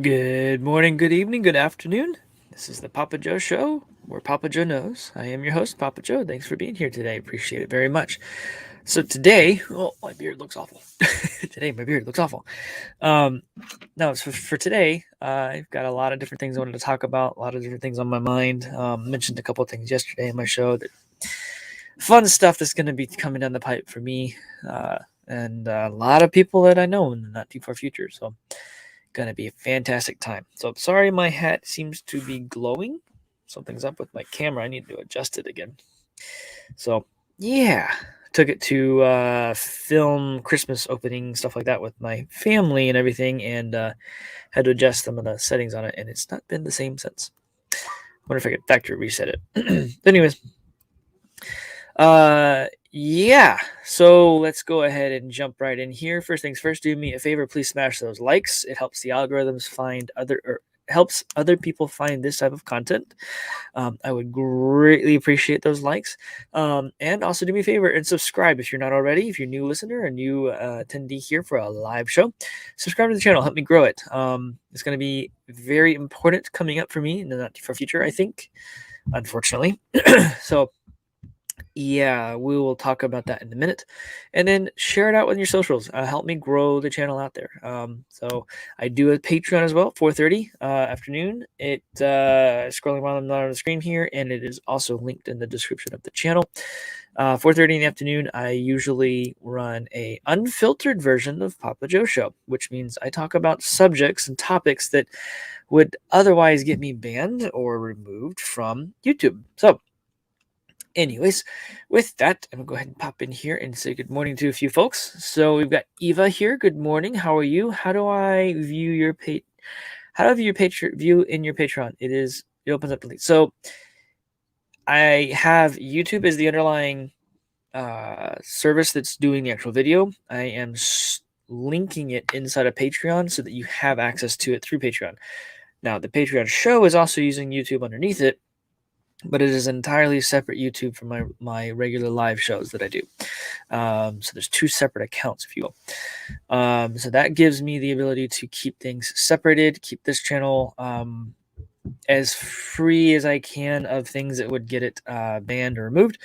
Good morning, good evening, good afternoon. This is the PAPAJO Show, where PAPAJO knows. I am your host, PAPAJO. Thanks for being here today. Appreciate it very much. So today, oh, my beard looks awful. Today, my beard looks awful. No, for today, I've got a lot of different things I wanted to talk about, a lot of different things on my mind. Mentioned a couple of things yesterday in my show that fun stuff that's going to be coming down the pipe for me and a lot of people that I know in the not too far future. So gonna be a fantastic time. So I'm sorry my hat seems to be glowing. Something's up with my camera. I need to adjust it again. So yeah, took it to film Christmas opening, stuff like that with my family and everything, and had to adjust some of the settings on it, and it's not been the same since. Wonder if I could factory reset it. Anyways, yeah, so let's go ahead and jump right in here. First things first, do me a favor, please smash those likes. It helps the algorithms find helps other people find this type of content. I would greatly appreciate those likes. And also do me a favor and subscribe if you're not already. If you're a new listener, a new attendee here for a live show, subscribe to the channel, help me grow it. It's going to be very important coming up for me in the not too far future, I think, unfortunately. So yeah, we will talk about that in a minute, and then share it out with your socials. Help me grow the channel out there. So I do a Patreon as well, 4:30 afternoon. It scrolling while I'm not on the screen here, and it is also linked in the description of the channel. 4:30 in the afternoon, I usually run a unfiltered version of PAPAJO Show, which means I talk about subjects and topics that would otherwise get me banned or removed from YouTube. So anyways, with that, I'm gonna go ahead and pop in here and say good morning to a few folks. So we've got Eva here. Good morning. How are you? How do I view your How do I view your view in your Patreon? It opens up the link. So I have YouTube as the underlying service that's doing the actual video. I am linking it inside of Patreon so that you have access to it through Patreon. Now, the Patreon show is also using YouTube underneath it, but it is entirely separate YouTube from my regular live shows that I do. So there's two separate accounts, if you will. So that gives me the ability to keep things separated, keep this channel as free as I can of things that would get it banned or removed.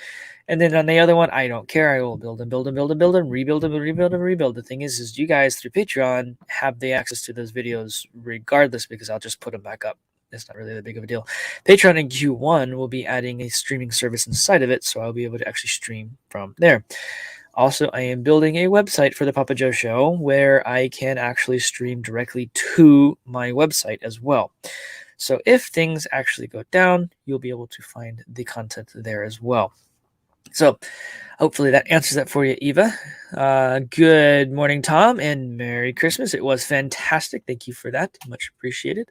And then on the other one, I don't care. I will build and build and build and build and rebuild and rebuild and rebuild. The thing is you guys through Patreon have the access to those videos regardless, because I'll just put them back up. It's not really that big of a deal. Patreon in Q1 will be adding a streaming service inside of it, so I'll be able to actually stream from there. Also, I am building a website for the PAPAJO Show where I can actually stream directly to my website as well. So if things actually go down, you'll be able to find the content there as well. So hopefully that answers that for you, Eva. Good morning, Tom, and Merry Christmas. It was fantastic. Thank you for that. Much appreciated.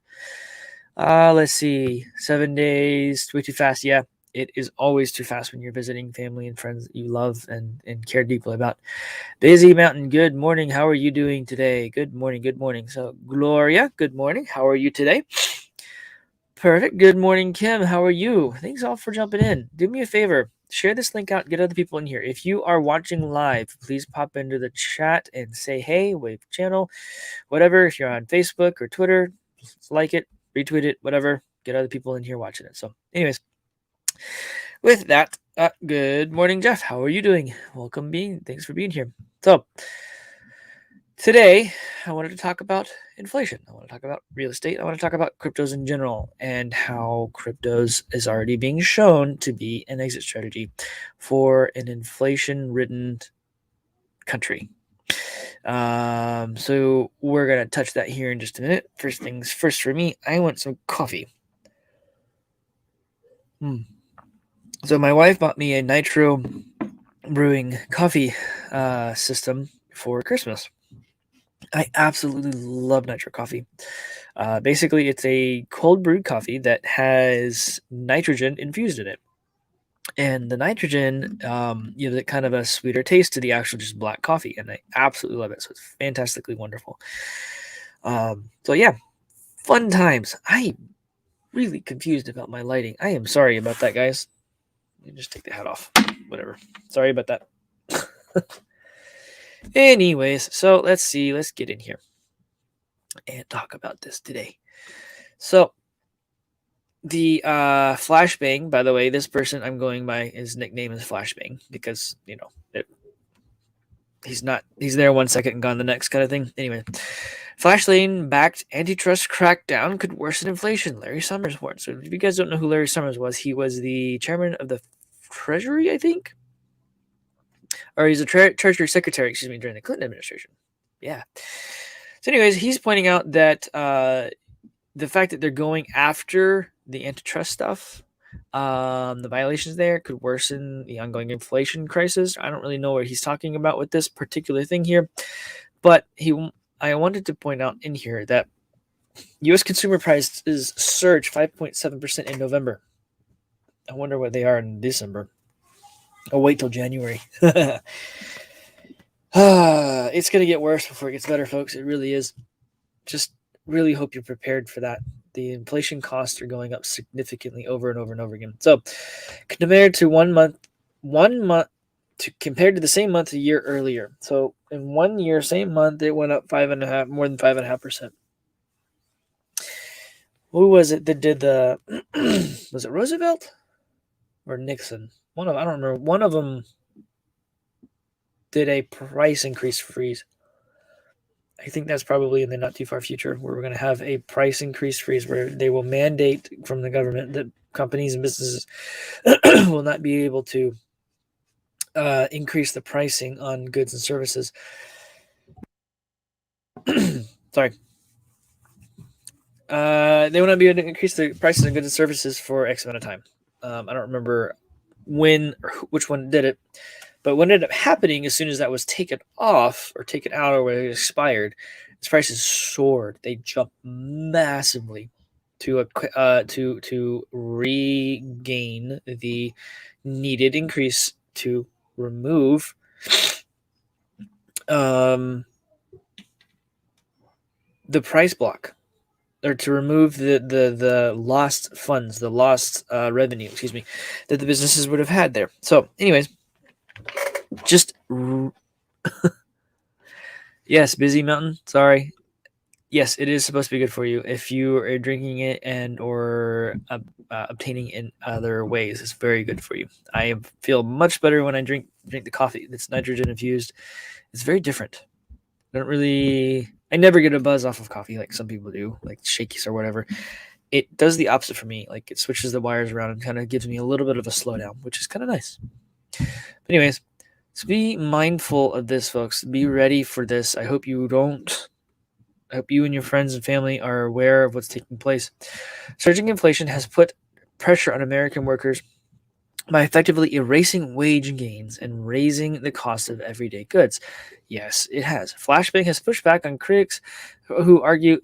Let's see. 7 days, way too fast. Yeah, it is always too fast when you're visiting family and friends that you love and care deeply about. Busy Mountain, good morning. How are you doing today? Good morning, good morning. So, Gloria, good morning. How are you today? Perfect. Good morning, Kim. How are you? Thanks all for jumping in. Do me a favor. Share this link out. Get other people in here. If you are watching live, please pop into the chat and say hey, wave channel, whatever. If you're on Facebook or Twitter, like it, retweet it, whatever. Get other people in here watching it. So, anyways, with that, good morning, Jeff. How are you doing? Welcome, thanks for being here. So, today, I wanted to talk about inflation. I want to talk about real estate. I want to talk about cryptos in general and how cryptos is already being shown to be an exit strategy for an inflation-ridden country. So we're going to touch that here in just a minute. First things first for me, I want some coffee. So my wife bought me a nitro brewing coffee system for Christmas. I absolutely love nitro coffee. Basically, it's a cold brewed coffee that has nitrogen infused in it. And the nitrogen gives it kind of a sweeter taste to the actual just black coffee. And I absolutely love it. So it's fantastically wonderful. So yeah, fun times. I'm really confused about my lighting. I am sorry about that, guys. Let me just take the hat off. Whatever. Sorry about that. Anyways, so let's see. Let's get in here. and talk about this today. So the Flashbang, by the way, this person I'm going by, his nickname is Flashbang because he's there 1 second and gone the next kind of thing. Anyway, Flashbang backed antitrust crackdown could worsen inflation. Larry Summers warned. So if you guys don't know who Larry Summers was, he was the chairman of the Treasury, I think, or he's a Treasury Secretary, excuse me, during the Clinton administration. Yeah. So, anyways, he's pointing out that the fact that they're going after the antitrust stuff, the violations there could worsen the ongoing inflation crisis. I don't really know what he's talking about with this particular thing here, but I wanted to point out in here that U.S. consumer prices surged 5.7% in November. I wonder what they are in December. I'll wait till January. It's going to get worse before it gets better, folks. It really is. Just really hope you're prepared for that. The inflation costs are going up significantly over and over and over again. So compared to compared to the same month a year earlier. So in 1 year, same month, it went up more than 5.5%. Who was it that did the, was it Roosevelt or Nixon? I don't remember. One of them did a price increase freeze. I think that's probably in the not too far future where we're going to have a price increase freeze where they will mandate from the government that companies and businesses will not be able to increase the pricing on goods and services. Sorry. They will not be able to increase the prices on goods and services for X amount of time. I don't remember when or which one did it, but what ended up happening as soon as that was taken off or taken out or when it expired, its prices soared. They jumped massively to regain the needed increase to remove the price block, or to remove the lost funds, the lost revenue, excuse me, that the businesses would have had there. So, anyways, just yes, Busy Mountain. Sorry. Yes, it is supposed to be good for you if you are drinking it and or obtaining in other ways. It's very good for you. I feel much better when I drink the coffee that's nitrogen infused. It's very different. I never get a buzz off of coffee like some people do, like shakies or whatever. It does the opposite for me. Like it switches the wires around and kind of gives me a little bit of a slowdown, which is kind of nice. But anyways, so be mindful of this, folks. Be ready for this. I hope you and your friends and family are aware of what's taking place. Surging inflation has put pressure on American workers by effectively erasing wage gains and raising the cost of everyday goods. Yes, it has. Flashbang has pushed back on critics who argue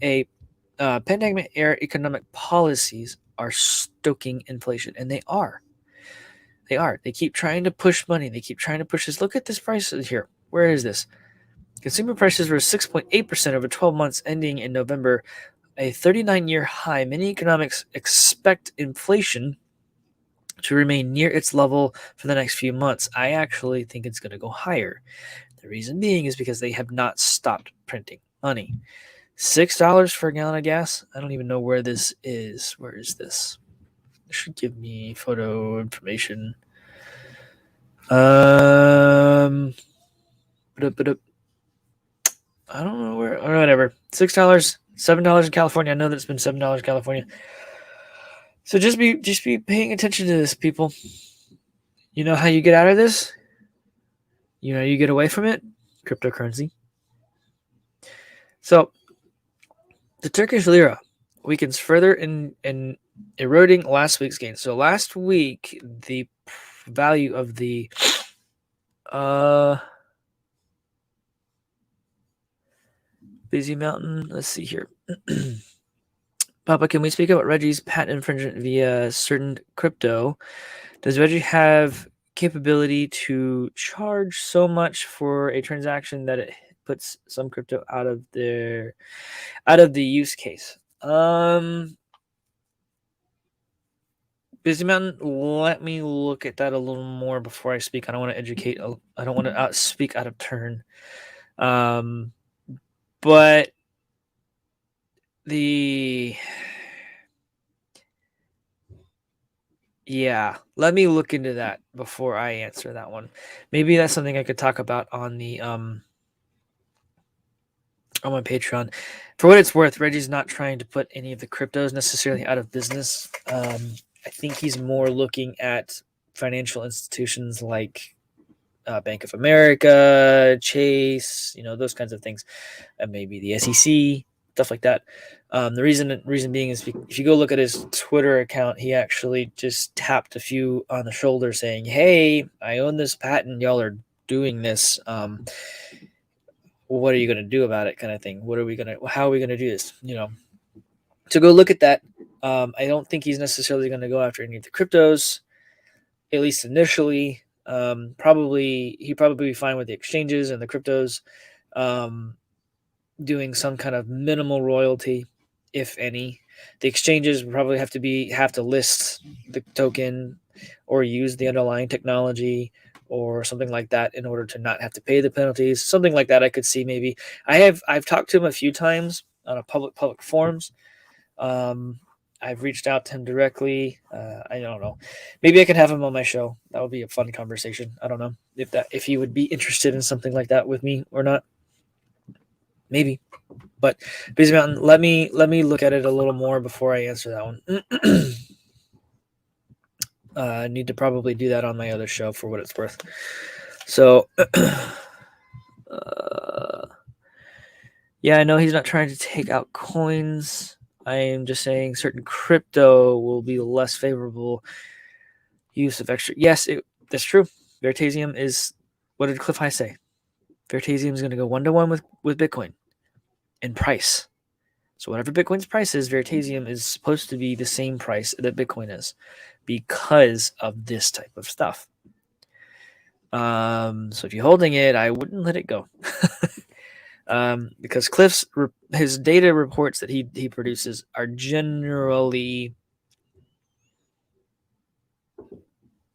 pandemic-era economic policies are stoking inflation, and they are. They are. They keep trying to push money. They keep trying to push this. Look at this price here. Where is this? Consumer prices were 6.8% over 12 months ending in November, a 39-year high. Many economics expect inflation to remain near its level for the next few months. I actually think it's going to go higher. The reason being is because they have not stopped printing money. $6 for a gallon of gas? I don't even know where this is. Where is this? It should give me photo information. I don't know where, or whatever. $6, $7 in California. I know that it's been $7 in California. So just be paying attention to this, people. You know how you get out of this? You know you get away from it? Cryptocurrency. So the Turkish lira weakens further in eroding last week's gains. So last week the value of the Busy Mountain. Let's see here. Papa, can we speak about Reggie's patent infringement via certain crypto? Does Reggie have capability to charge so much for a transaction that it puts some crypto out of the use case? Busy Mountain, let me look at that a little more before I speak. I don't want to educate. I don't want to speak out of turn. But Yeah, let me look into that before I answer that one. Maybe that's something I could talk about on the on my Patreon. For what it's worth, Reggie's not trying to put any of the cryptos necessarily out of business. I think he's more looking at financial institutions like Bank of America, Chase, those kinds of things, and maybe the SEC, stuff like that. The reason being is if you go look at his Twitter account, he actually just tapped a few on the shoulder saying, "Hey, I own this patent. Y'all are doing this. What are you going to do about it?" Kind of thing. How are we going to do this? So go look at that. I don't think he's necessarily going to go after any of the cryptos, at least initially. He'd probably be fine with the exchanges and the cryptos, doing some kind of minimal royalty, if any. The exchanges would probably have to list the token or use the underlying technology or something like that in order to not have to pay the penalties. Something like that I could see maybe. I've talked to him a few times on a public forums. I've reached out to him directly. I don't know. Maybe I can have him on my show. That would be a fun conversation. I don't know if he would be interested in something like that with me or not. Maybe. But Busy Mountain, let me look at it a little more before I answer that one. I need to probably do that on my other show for what it's worth. So, yeah, I know he's not trying to take out coins. I am just saying certain crypto will be less favorable use of extra. Yes, that's true. Veritasium is, what did Cliff High say? Veritasium is going to go 1-to-1 with Bitcoin in price. So whatever Bitcoin's price is, Veritasium is supposed to be the same price that Bitcoin is because of this type of stuff. So if you're holding it, I wouldn't let it go. Because his data reports that he produces are generally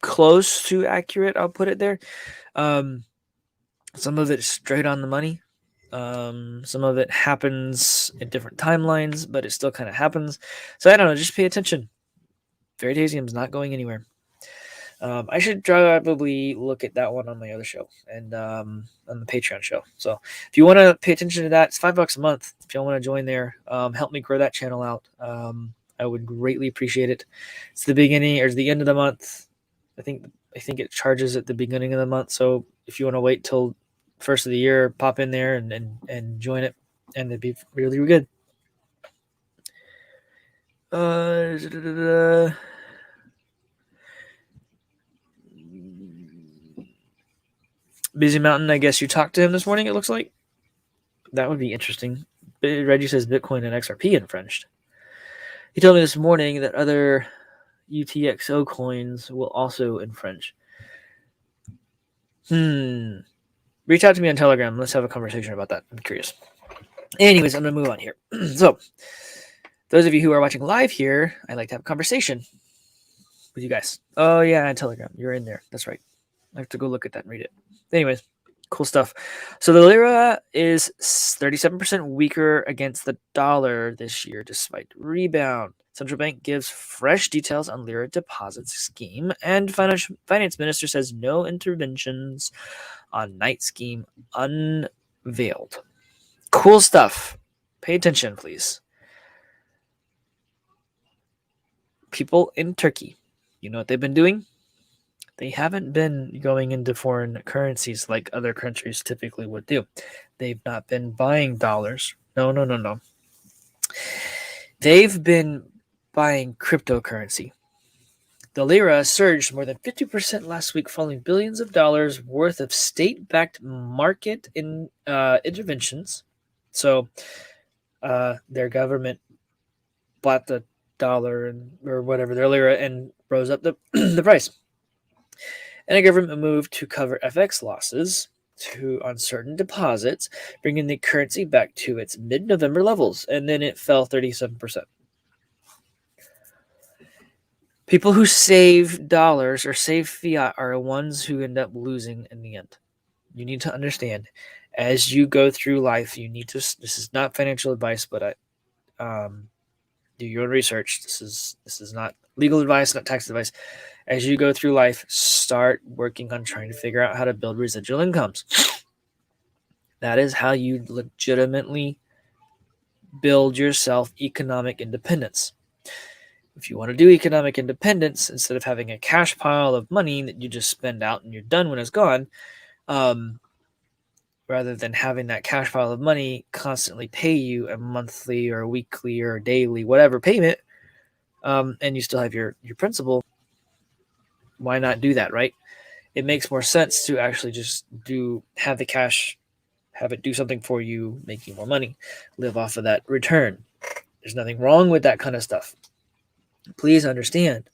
close to accurate. I'll put it there. Some of it is straight on the money. Some of it happens in different timelines, but it still kind of happens. So I don't know. Just pay attention. Veritasium is not going anywhere. I should probably look at that one on my other show and on the Patreon show. So if you want to pay attention to that, it's $5 a month. If you want to join there, help me grow that channel out. I would greatly appreciate it. It's the beginning or the end of the month. I think it charges at the beginning of the month. So if you want to wait till first of the year, pop in there and join it, and it'd be really, really good. Busy Mountain, I guess you talked to him this morning, it looks like. That would be interesting. Reggie says Bitcoin and XRP infringed. He told me this morning that other UTXO coins will also infringe. Reach out to me on Telegram. Let's have a conversation about that. I'm curious. Anyways, I'm going to move on here. So, those of you who are watching live here, I'd like to have a conversation with you guys. Oh, yeah, on Telegram. You're in there. That's right. I have to go look at that and read it. Anyways, cool stuff. So the lira is 37% weaker against the dollar this year, despite rebound. Central bank gives fresh details on lira deposit scheme, and finance minister says no interventions on night scheme unveiled. Cool stuff. Pay attention, please. People in Turkey, you know what they've been doing? They haven't been going into foreign currencies like other countries typically would do. They've not been buying dollars. No. They've been buying cryptocurrency. The lira surged more than 50% last week following billions of dollars worth of state-backed market interventions. So their government bought the dollar or whatever, their lira, and rose up the, the price. And a government moved to cover FX losses on certain deposits, bringing the currency back to its mid-November levels, and then it fell 37%. People who save dollars or save fiat are the ones who end up losing in the end. You need to understand, as you go through life, this is not financial advice, but Do your own research. This is not legal advice, not tax advice. As you go through life, start working on trying to figure out how to build residual incomes. That is how you legitimately build yourself economic independence. If you want to do economic independence, instead of having a cash pile of money that you just spend out and you're done when it's gone, rather than having that cash pile of money constantly pay you a monthly or a weekly or a daily, whatever payment, and you still have your principal, why not do that, right? It makes more sense to actually just have the cash, have it do something for you, make you more money, live off of that return. There's nothing wrong with that kind of stuff. Please understand,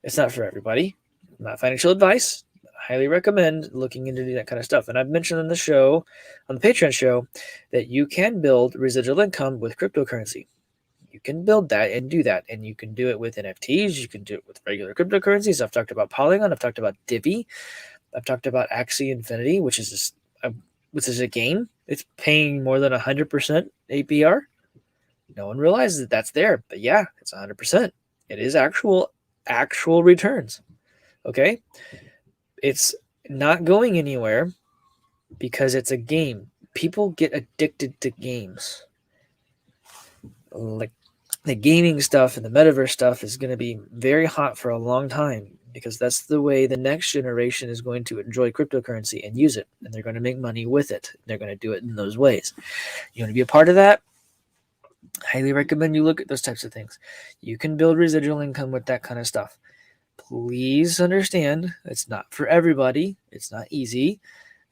it's not for everybody. Not financial advice. I highly recommend looking into that kind of stuff. And I've mentioned on the show, on the Patreon show, that you can build residual income with cryptocurrency. You can build that and do that. And you can do it with NFTs. You can do it with regular cryptocurrencies. I've talked about Polygon. I've talked about Divi. I've talked about Axie Infinity, which is a game. It's paying more than 100% APR. No one realizes that that's there. But yeah, it's 100%. It is actual returns. Okay? It's not going anywhere because it's a game. People get addicted to games. Like the gaming stuff and the metaverse stuff is going to be very hot for a long time because that's the way the next generation is going to enjoy cryptocurrency and use it. And they're going to make money with it. They're going to do it in those ways. You want to be a part of that? Highly recommend you look at those types of things. You can build residual income with that kind of stuff. Please understand, it's not for everybody. It's not easy.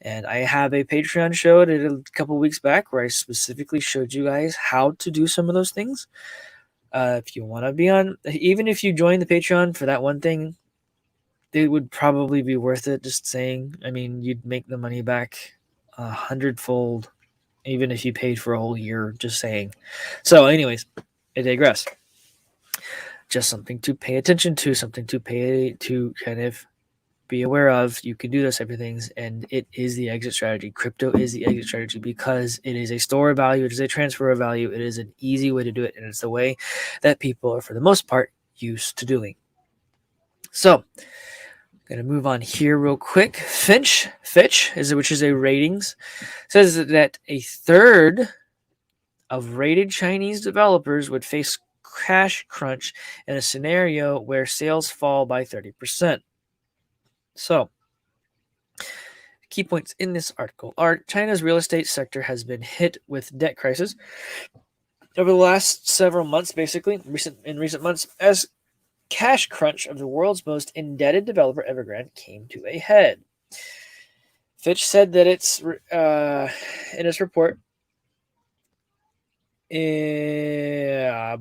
And I have a Patreon show I did a couple weeks back where I specifically showed you guys how to do some of those things. If you want to be on, even if you join the Patreon for that one thing, it would probably be worth it. Just saying, I mean, you'd make the money back 100-fold, even if you paid for a whole year, just saying. So anyways, I digress. Just something to pay attention to, something to kind of be aware of. You can do those type of things, and it is the exit strategy. Crypto is the exit strategy because it is a store of value, it is a transfer of value, it is an easy way to do it, and it's the way that people are, for the most part, used to doing. So, I'm going to move on here real quick. Fitch, which is a ratings, says that a third of rated Chinese developers would face cash crunch in a scenario where sales fall by 30%. So, key points in this article are China's real estate sector has been hit with debt crisis over the last several months, basically, in recent months, as cash crunch of the world's most indebted developer, Evergrande, came to a head. Fitch said that it's in its report.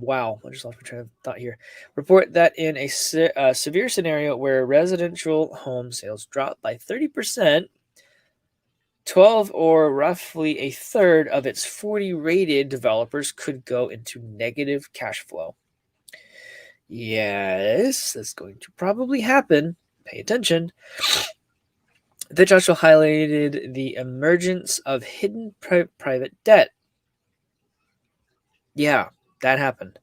Wow, I just lost my train of thought here. Report that in a severe scenario where residential home sales drop by 30%, 12 or roughly a third of its 40 rated developers could go into negative cash flow. Yes, that's going to probably happen. Pay attention. Fitch also highlighted the emergence of hidden private debt. Yeah, that happened.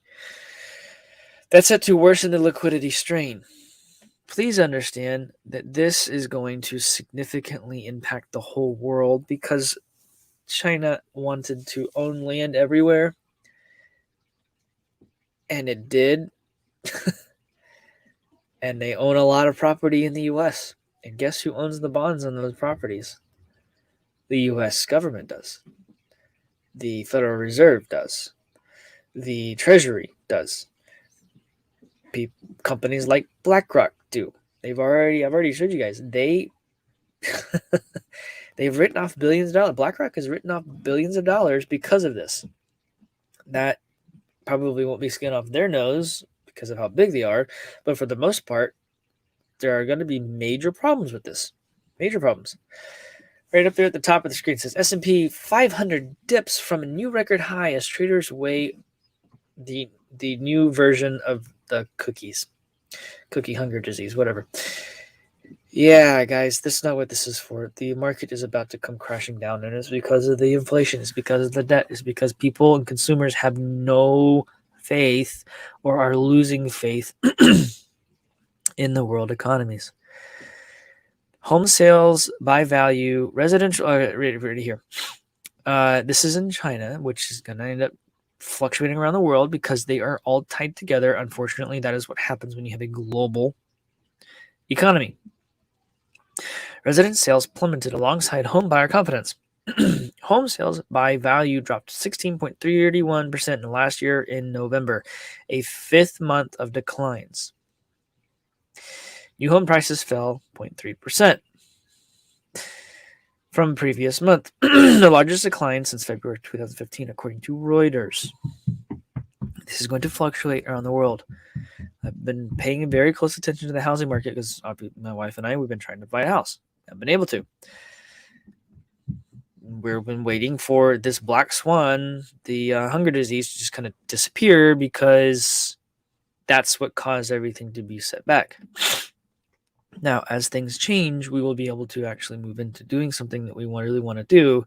That's set to worsen the liquidity strain. Please understand that this is going to significantly impact the whole world because China wanted to own land everywhere, and it did. And they own a lot of property in the U.S. And guess who owns the bonds on those properties? The U.S. government does. The Federal Reserve does. The Treasury does. Companies like BlackRock do. I've already showed you guys. They've written off billions of dollars. BlackRock has written off billions of dollars because of this. That probably won't be skin off their nose because of how big they are, but for the most part, there are going to be major problems with this. Major problems. Right up there at the top of the screen says S&P 500 dips from a new record high as traders weigh the new version of the cookie hunger disease, whatever. Yeah, guys, this is not what this is for. The market is about to come crashing down, and it's because of the inflation. It's because of the debt. It's because people and consumers have no faith or are losing faith in the world economies. Home sales by value, residential. Right here. This is in China, which is going to end up fluctuating around the world because they are all tied together. Unfortunately, that is what happens when you have a global economy. Residence sales plummeted alongside home buyer confidence. Home sales by value dropped 16.31% in last year in November, a fifth month of declines. New home prices fell 0.3% from previous month, the largest decline since February 2015, according to Reuters. This is going to fluctuate around the world. I've been paying very close attention to the housing market because my wife and I, we've been trying to buy a house. Haven't been able to. We've been waiting for this black swan, the hunger disease, to just kind of disappear because that's what caused everything to be set back. Now, as things change, we will be able to actually move into doing something that we really want to do,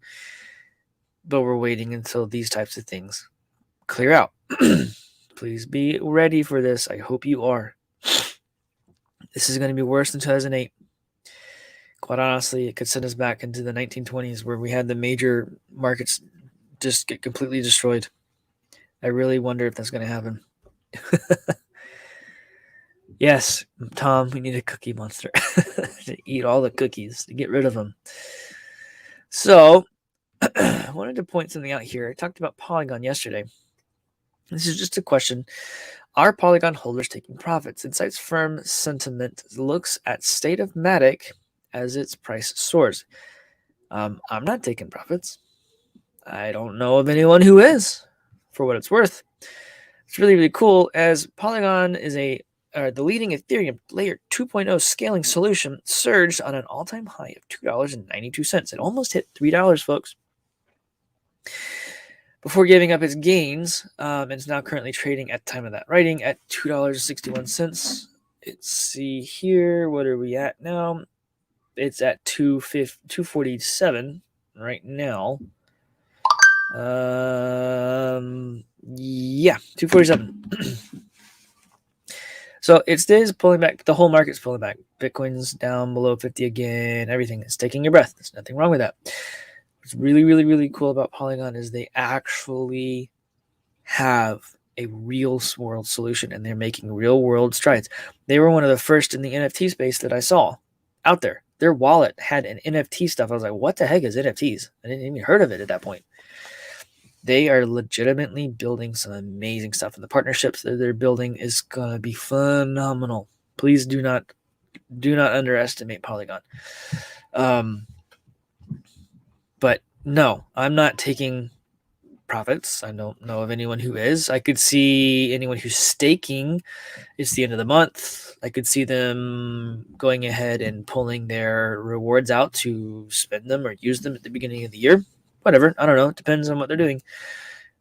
but we're waiting until these types of things clear out. Please be ready for this. I hope you are. This is going to be worse than 2008. Quite honestly, it could send us back into the 1920s where we had the major markets just get completely destroyed. I really wonder if that's going to happen. Yes, Tom, we need a cookie monster to eat all the cookies, to get rid of them. So, I wanted to point something out here. I talked about Polygon yesterday. This is just a question. Are Polygon holders taking profits? Insight's firm sentiment looks at State of Matic as its price soars. I'm not taking profits. I don't know of anyone who is, for what it's worth. It's really, really cool, as Polygon is the leading Ethereum layer 2.0 scaling solution surged on an all-time high of $2.92. It almost hit $3, folks, before giving up its gains. It's now currently trading at time of that writing at $2.61. Let's see here. What are we at now? It's at 247 right now. Yeah, 247. So it stays pulling back. The whole market's pulling back. Bitcoin's down below 50 again. Everything is taking your breath. There's nothing wrong with that. What's really, really, really cool about Polygon is they actually have a real world solution, and they're making real world strides. They were one of the first in the NFT space that I saw out there. Their wallet had an NFT stuff. I was like, what the heck is NFTs? I didn't even heard of it at that point. They are legitimately building some amazing stuff, and the partnerships that they're building is going to be phenomenal. Please do not underestimate Polygon. But no, I'm not taking profits. I don't know of anyone who is. I could see anyone who's staking. It's the end of the month. I could see them going ahead and pulling their rewards out to spend them or use them at the beginning of the year. Whatever. I don't know. It depends on what they're doing.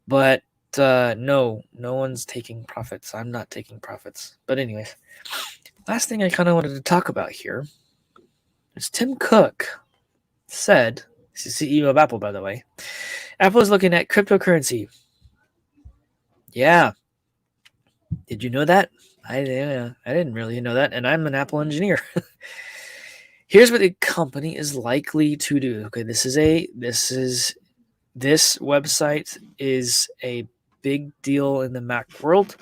But no one's taking profits. I'm not taking profits. But anyways, last thing I kind of wanted to talk about here is Tim Cook said, he's the CEO of Apple, by the way, Apple is looking at cryptocurrency. Yeah. Did you know that? I didn't really know that, and I'm an Apple engineer. Here's what the company is likely to do. Okay, this website is a big deal in the Mac world.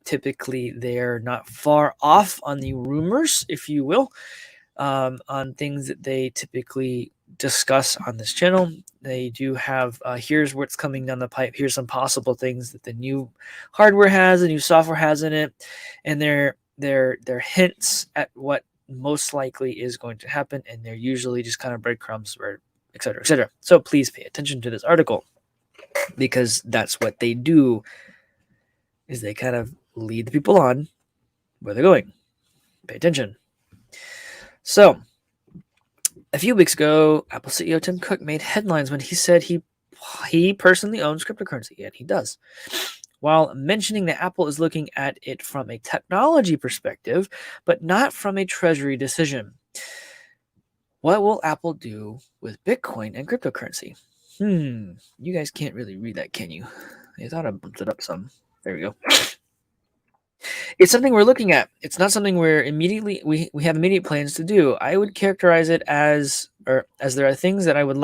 Typically, they're not far off on the rumors, if you will, on things that they typically discuss on this channel. They do have here's what's coming down the pipe. Here's some possible things that the new hardware has, the new software has in it, and they're hints at what most likely is going to happen, and they're usually just kind of breadcrumbs or et cetera, et cetera. So please pay attention to this article, because that's what they do, is they kind of lead the people on where they're going. Pay attention. So a few weeks ago, Apple CEO Tim Cook made headlines when he said he personally owns cryptocurrency, and he does. while mentioning that Apple is looking at it from a technology perspective, but not from a treasury decision. What will Apple do with Bitcoin and cryptocurrency? You guys can't really read that, can you? I thought I bumped it up some. There we go. It's something we're looking at. It's not something we're immediately we have immediate plans to do. I would characterize it as there are things that I would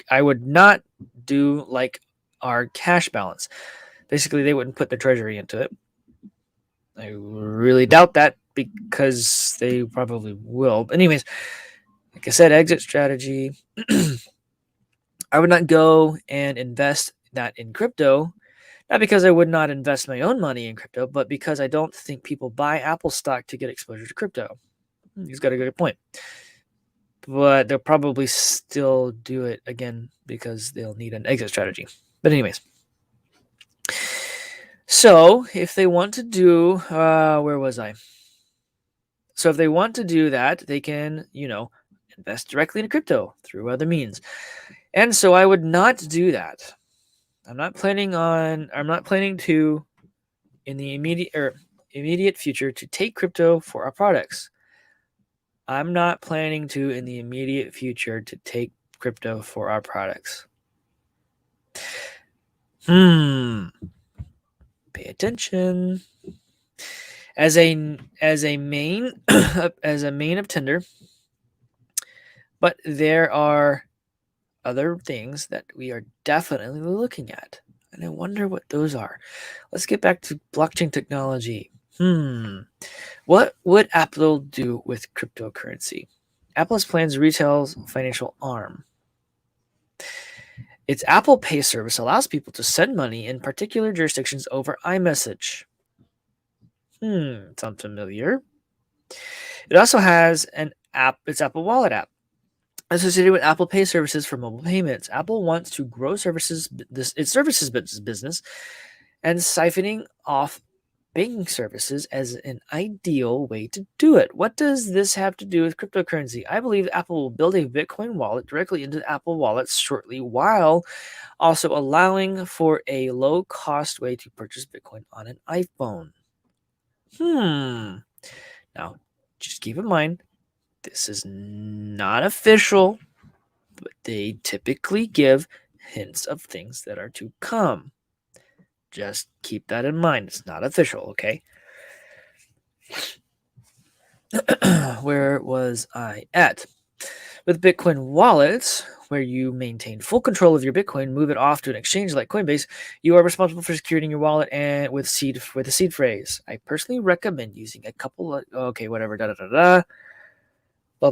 I would not do, like our cash balance. Basically, they wouldn't put the treasury into it. I really doubt that because they probably will. But anyways, like I said, exit strategy. I would not go and invest that in crypto, not because I would not invest my own money in crypto, but because I don't think people buy Apple stock to get exposure to crypto. He's got a good point. But they'll probably still do it again because they'll need an exit strategy. But anyways. So if they want to do, where was I? So if they want to do that, they can, invest directly in crypto through other means. And so I would not do that. I'm not planning to, in the immediate future, to take crypto for our products. I'm not planning to, in the immediate future, to take crypto for our products. Pay attention. As a main as a main of Tinder, but there are other things that we are definitely looking at, and I wonder what those are. Let's get back to blockchain technology. What would Apple do with cryptocurrency? Apple's plans retail's financial arm. Its Apple Pay service allows people to send money in particular jurisdictions over iMessage. Sounds familiar. It also has its Apple Wallet app associated with Apple Pay services for mobile payments. Apple wants to grow its services business, and siphoning off banking services as an ideal way to do it. What does this have to do with cryptocurrency? I believe Apple will build a Bitcoin wallet directly into Apple Wallets shortly, while also allowing for a low-cost way to purchase Bitcoin on an iPhone. Now, just keep in mind, this is not official, but they typically give hints of things that are to come. Just keep that in mind. It's not official, okay? Where was I at? With Bitcoin wallets, where you maintain full control of your Bitcoin, move it off to an exchange like Coinbase, you are responsible for securing your wallet and with a seed phrase. I personally recommend using a couple of blah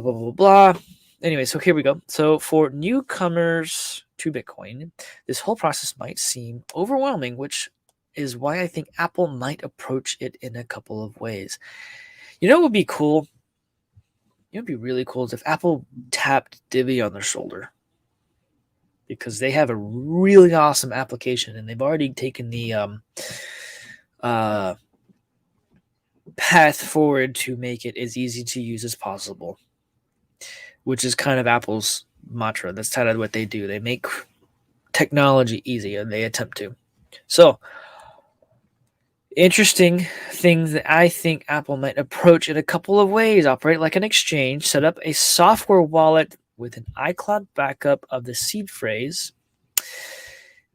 blah blah blah. Anyway, so here we go. So for newcomers to Bitcoin, this whole process might seem overwhelming, which is why I think Apple might approach it in a couple of ways. You know what would be cool? It would be really cool if Apple tapped Divi on their shoulder, because they have a really awesome application and they've already taken the path forward to make it as easy to use as possible, which is kind of Apple's mantra. That's kind of what they do. They make technology easy, and they attempt to. So, interesting things that I think Apple might approach in a couple of ways. Operate like an exchange, set up a software wallet with an iCloud backup of the seed phrase,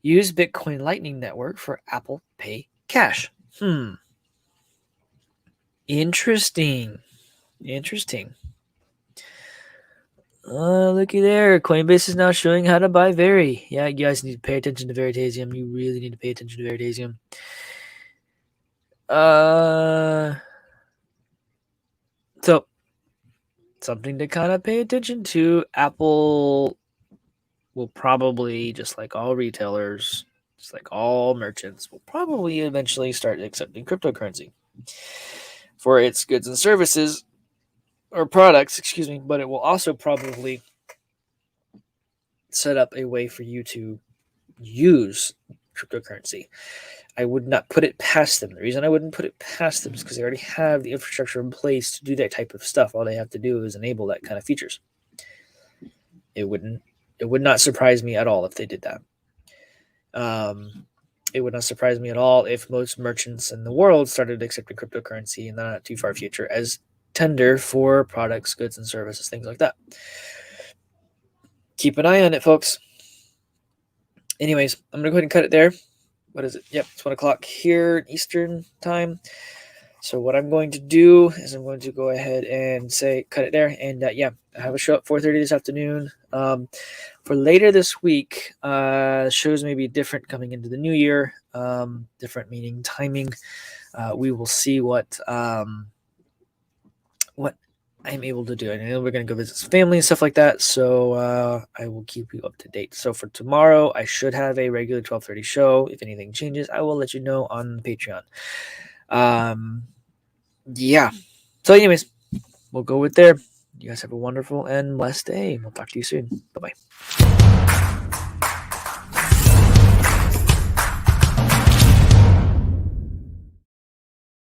use Bitcoin Lightning Network for Apple Pay Cash. Interesting. Looky there. Coinbase is now showing how to buy Very. Yeah, you guys need to pay attention to Veritasium. You really need to pay attention to Veritasium. So, something to kind of pay attention to. Apple will probably, just like all retailers, just like all merchants, will probably eventually start accepting cryptocurrency for its goods and services, or products, but it will also probably set up a way for you to use cryptocurrency. I would not put it past them. The reason I wouldn't put it past them is because they already have the infrastructure in place to do that type of stuff. All they have to do is enable that kind of features. It would not surprise me at all if they did that. it would not surprise me at all if most merchants in the world started accepting cryptocurrency in the not too far future as tender for products, goods, and services, things like that. Keep an eye on it, folks. Anyways, I'm going to go ahead and cut it there. What is it? Yep, it's 1 o'clock here Eastern time. So what I'm going to do is I'm going to go ahead and say cut it there. And yeah, I have a show at 4:30 this afternoon. For later this week, shows may be different coming into the new year. Different meaning timing. We will see what I'm able to do. I know we're going to go visit some family and stuff like that, so I will keep you up to date. So for tomorrow, I should have a regular 12:30 show. If anything changes, I will let you know on Patreon. Yeah. So anyways, we'll go with there. You guys have a wonderful and blessed day. We'll talk to you soon. Bye-bye.